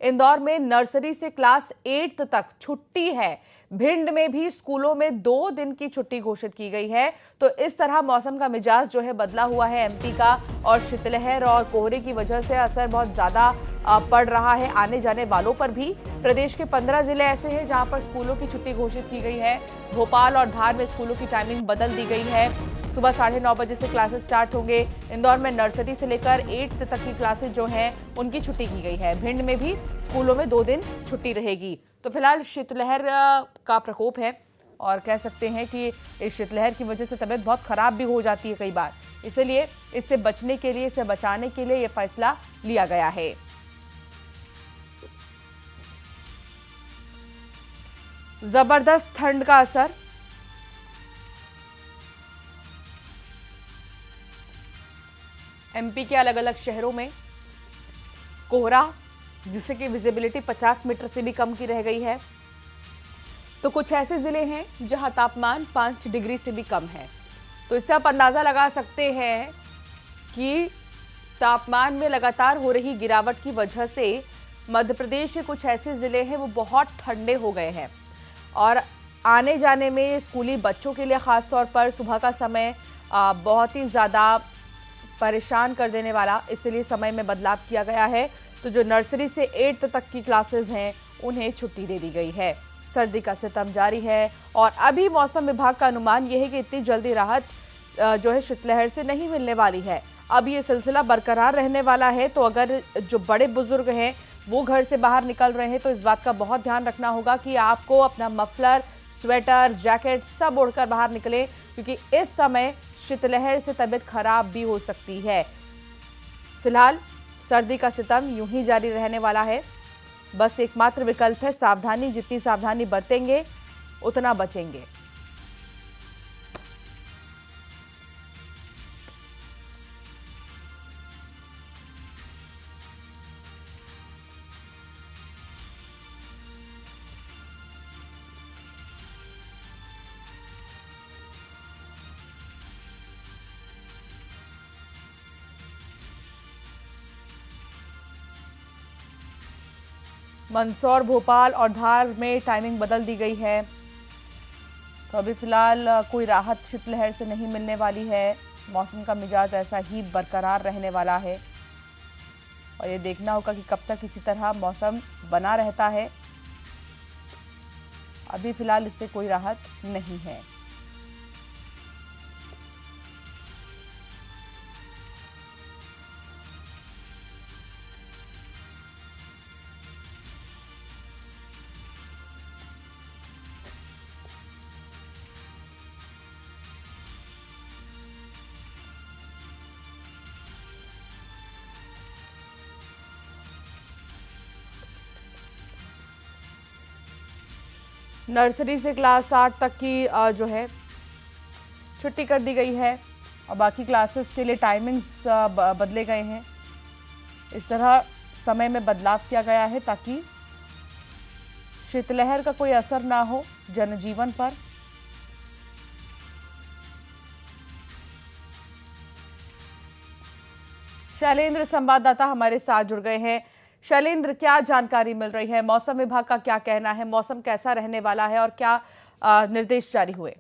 इंदौर में नर्सरी से क्लास 8 तक छुट्टी है। भिंड में भी स्कूलों में 2 दिन की छुट्टी घोषित की गई है। तो इस तरह मौसम का मिजाज जो है बदला हुआ है एमपी का, और शीतलहर और कोहरे की वजह से असर बहुत ज्यादा पड़ रहा है आने जाने वालों पर भी। प्रदेश के 15 जिले ऐसे हैं जहां पर स्कूलों की छुट्टी घोषित की गई है। भोपाल और धार में स्कूलों की टाइमिंग बदल दी गई है। सुबह 9:30 बजे से क्लासेस स्टार्ट होंगे। इंदौर में नर्सरी से लेकर 8th तक की क्लासेस जो हैं उनकी छुट्टी की गई है। भिंड में भी स्कूलों में 2 दिन छुट्टी रहेगी। तो फिलहाल शीतलहर का प्रकोप है और कह सकते हैं कि इस शीतलहर की वजह से तबीयत बहुत खराब भी हो जाती है कई बार। इसलिए इससे बचने के लिए, इसे बचाने के लिए ये फैसला लिया गया है। जबरदस्त ठंड का असर। एमपी के अलग अलग शहरों में कोहरा, जिससे कि विजिबिलिटी 50 मीटर से भी कम की रह गई है। तो कुछ ऐसे जिले हैं जहां तापमान 5 डिग्री से भी कम है। तो इससे आप अंदाजा लगा सकते हैं कि तापमान में लगातार हो रही गिरावट की वजह से मध्य प्रदेश के कुछ ऐसे जिले हैं वो बहुत ठंडे हो गए हैं। और आने जाने में स्कूली बच्चों के लिए खास तौर पर सुबह का समय बहुत ही ज़्यादा परेशान कर देने वाला, इसलिए समय में बदलाव किया गया है। तो जो नर्सरी से 8th तक की क्लासेस हैं उन्हें छुट्टी दे दी गई है। सर्दी का सितम जारी है और अभी मौसम विभाग का अनुमान यह है कि इतनी जल्दी राहत जो है शीतलहर से नहीं मिलने वाली है। अब ये सिलसिला बरकरार रहने वाला है। तो अगर जो बड़े बुजुर्ग हैं वो घर से बाहर निकल रहे हैं तो इस बात का बहुत ध्यान रखना होगा कि आपको अपना मफलर, स्वेटर, जैकेट सब ओढ़कर बाहर निकले, क्योंकि इस समय शीतलहर से तबीयत खराब भी हो सकती है। फिलहाल सर्दी का सितम यूं ही जारी रहने वाला है। बस एकमात्र विकल्प है सावधानी। जितनी सावधानी बरतेंगे उतना बचेंगे। मंदसौर, भोपाल और धार में टाइमिंग बदल दी गई है। तो अभी फिलहाल कोई राहत शीतलहर से नहीं मिलने वाली है। मौसम का मिजाज ऐसा ही बरकरार रहने वाला है और ये देखना होगा कि कब तक इसी तरह मौसम बना रहता है। अभी फिलहाल इससे कोई राहत नहीं है। नर्सरी से क्लास 8 तक की जो है छुट्टी कर दी गई है और बाकी क्लासेस के लिए टाइमिंग्स बदले गए हैं। इस तरह समय में बदलाव किया गया है ताकि शीतलहर का कोई असर ना हो जनजीवन पर। शैलेंद्र संवाददाता हमारे साथ जुड़ गए हैं। शैलेंद्र, क्या जानकारी मिल रही है? मौसम विभाग का क्या कहना है? मौसम कैसा रहने वाला है और क्या निर्देश जारी हुए?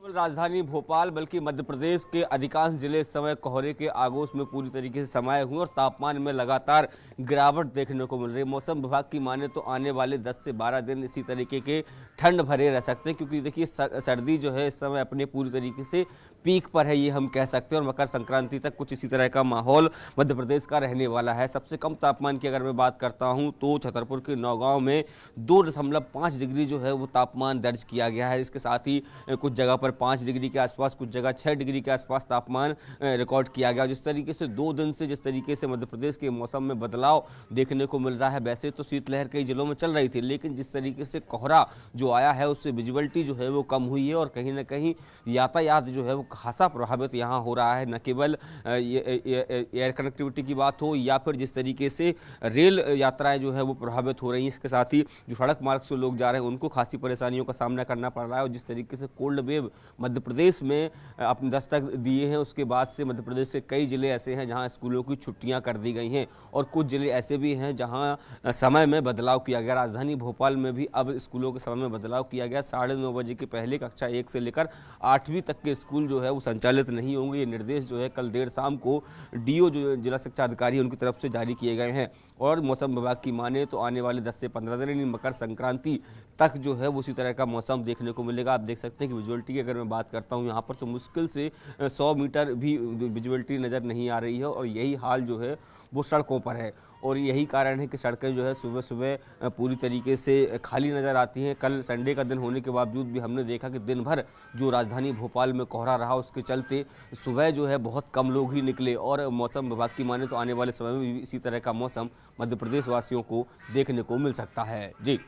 राजधानी भोपाल बल्कि मध्य प्रदेश के अधिकांश जिले इस समय कोहरे के आगोश में पूरी तरीके से समाये हुए और तापमान में लगातार गिरावट देखने को मिल रही है। मौसम विभाग की माने तो आने वाले 10 से 12 दिन इसी तरीके के ठंड भरे रह सकते हैं, क्योंकि देखिए सर्दी जो है इस समय अपने पूरी तरीके से पीक पर है, ये हम कह सकते हैं। और मकर संक्रांति तक कुछ इसी तरह का माहौल मध्य प्रदेश का रहने वाला है। सबसे कम तापमान की अगर मैं बात करता हूं तो छतरपुर के नौगांव में 2.5 डिग्री जो है वो तापमान दर्ज किया गया है। इसके साथ ही कुछ जगह पर 5 डिग्री के आसपास, कुछ जगह 6 डिग्री के आसपास तापमान रिकॉर्ड किया गया। जिस तरीके से 2 दिन से जिस तरीके से मध्य प्रदेश के मौसम में बदलाव देखने को मिल रहा है, वैसे तो शीतलहर कई जिलों में चल रही थी, लेकिन जिस तरीके से कोहरा जो आया है उससे विजिबिलिटी जो है वो कम हुई है और कहीं ना कहीं यातायात जो है वो खासा प्रभावित यहाँ हो रहा है। न केवल एयर कनेक्टिविटी की बात हो या फिर जिस तरीके से रेल यात्राएं जो है वो प्रभावित हो रही हैं, इसके साथ ही जो सड़क मार्ग से लोग जा रहे हैं उनको खासी परेशानियों का सामना करना पड़ रहा है। और जिस तरीके से कोल्ड वेव मध्य प्रदेश में अपनी दस्तक दिए हैं, उसके बाद से मध्य प्रदेश के कई जिले ऐसे हैं जहां स्कूलों की छुट्टियां कर दी गई हैं और कुछ जिले ऐसे भी हैं जहां समय में बदलाव किया गया। राजधानी भोपाल में भी अब स्कूलों के समय में बदलाव किया गया। 9:30 बजे की पहले कक्षा 1 से लेकर 8वीं तक के स्कूल जो है वो संचालित नहीं होंगे। ये निर्देश जो है कल देर शाम को डीओ जो जिला शिक्षा अधिकारी है उनकी तरफ से जारी किए गए हैं। और मौसम विभाग की माने तो आने वाले 10 से 15 दिन यानी मकर संक्रांति तक जो है वो उसी तरह का मौसम देखने को मिलेगा। आप देख सकते हैं कि विजुअलिटी की अगर मैं बात करता हूँ यहाँ पर तो मुश्किल से 100 मीटर भी विजुअलिटी नज़र नहीं आ रही है और यही हाल जो है वो सड़कों पर है और यही कारण है कि सड़कें जो है सुबह सुबह पूरी तरीके से खाली नज़र आती हैं। कल संडे का दिन होने के बावजूद भी हमने देखा कि दिन भर जो राजधानी भोपाल में कोहरा रहा उसके चलते सुबह जो है बहुत कम लोग ही निकले और मौसम विभाग की माने तो आने वाले समय में भी इसी तरह का मौसम मध्य प्रदेश वासियों को देखने को मिल सकता है। जी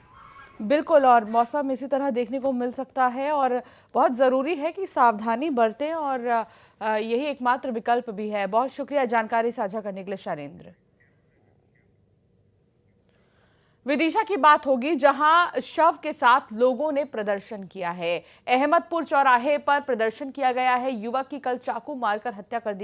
बिल्कुल, और मौसम इसी तरह देखने को मिल सकता है और बहुत ज़रूरी है कि सावधानी बरतें और यही एकमात्र विकल्प भी है। बहुत शुक्रिया जानकारी साझा करने के लिए शैलेंद्र। विदिशा की बात होगी जहां शव के साथ लोगों ने प्रदर्शन किया है। अहमदपुर चौराहे पर प्रदर्शन किया गया है। युवक की कल चाकू मारकर हत्या कर दी